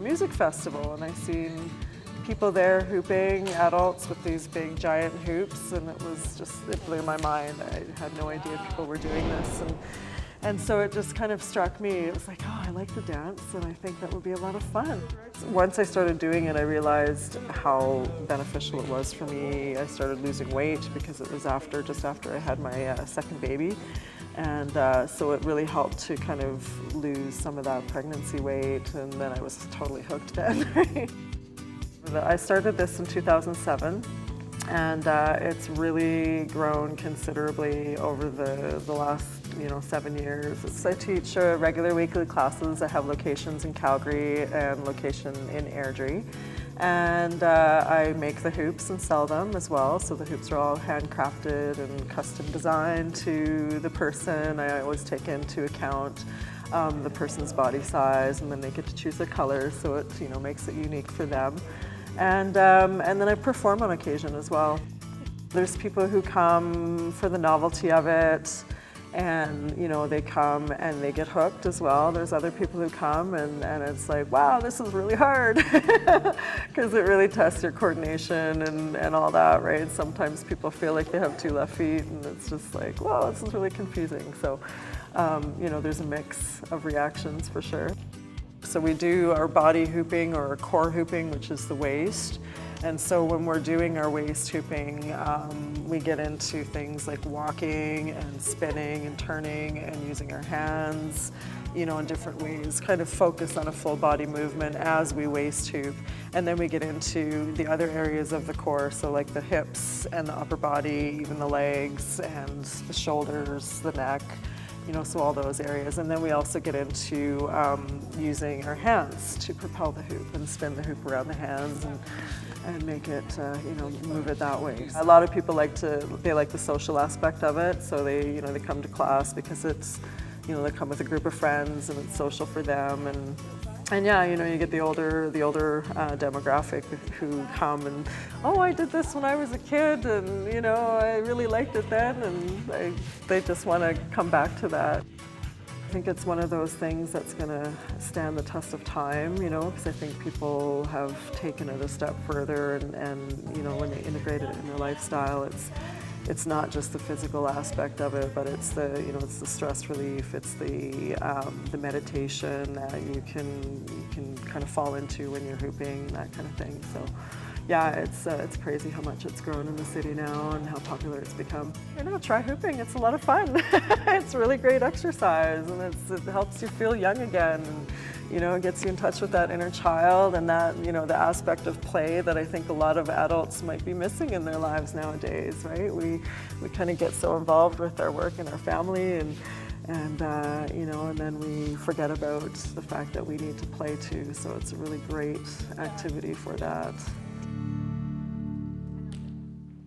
music festival, and I seen people there hooping, adults with these big giant hoops, and it blew my mind. I had no idea people were doing this, and so it just kind of struck me. It was like, oh, I like to dance, and I think that would be a lot of fun. Once I started doing it, I realized how beneficial it was for me. I started losing weight because it was just after I had my second baby. And so it really helped to kind of lose some of that pregnancy weight, and then I was totally hooked then. I started this in 2007, and it's really grown considerably over the last 7 years. I teach regular weekly classes. I have locations in Calgary and location in Airdrie. And I make the hoops and sell them as well. So the hoops are all handcrafted and custom designed to the person. I always take into account the person's body size, and then they get to choose their colors, so it makes it unique for them. And then I perform on occasion as well. There's people who come for the novelty of it, and they come and they get hooked as well. There's other people who come and it's like, wow, this is really hard, because it really tests your coordination and all that, right? Sometimes people feel like they have 2 left feet, and it's just like, wow, this is really confusing. So there's a mix of reactions for sure. So we do our body hooping, or our core hooping, which is the waist. And so when we're doing our waist hooping, we get into things like walking and spinning and turning and using our hands, in different ways, kind of focus on a full body movement as we waist hoop. And then we get into the other areas of the core, so like the hips and the upper body, even the legs and the shoulders, the neck, so all those areas. And then we also get into using our hands to propel the hoop and spin the hoop around the hands and make it, move it that way. A lot of people like the social aspect of it, so they come to class because it's, they come with a group of friends and it's social for them. And yeah, you get the older demographic who come and, oh, I did this when I was a kid, and I really liked it then, and they just want to come back to that. I think it's one of those things that's going to stand the test of time, because I think people have taken it a step further, and when they integrate it in their lifestyle, it's not just the physical aspect of it, but it's the it's the stress relief, it's the meditation that you can kind of fall into when you're hooping, that kind of thing. So yeah, it's crazy how much it's grown in the city now and how popular it's become. Try hooping. It's a lot of fun. It's really great exercise, and it helps you feel young again. And, it gets you in touch with that inner child and that, the aspect of play that I think a lot of adults might be missing in their lives nowadays, right? We kind of get so involved with our work and our family, and then we forget about the fact that we need to play too. So it's a really great activity for that.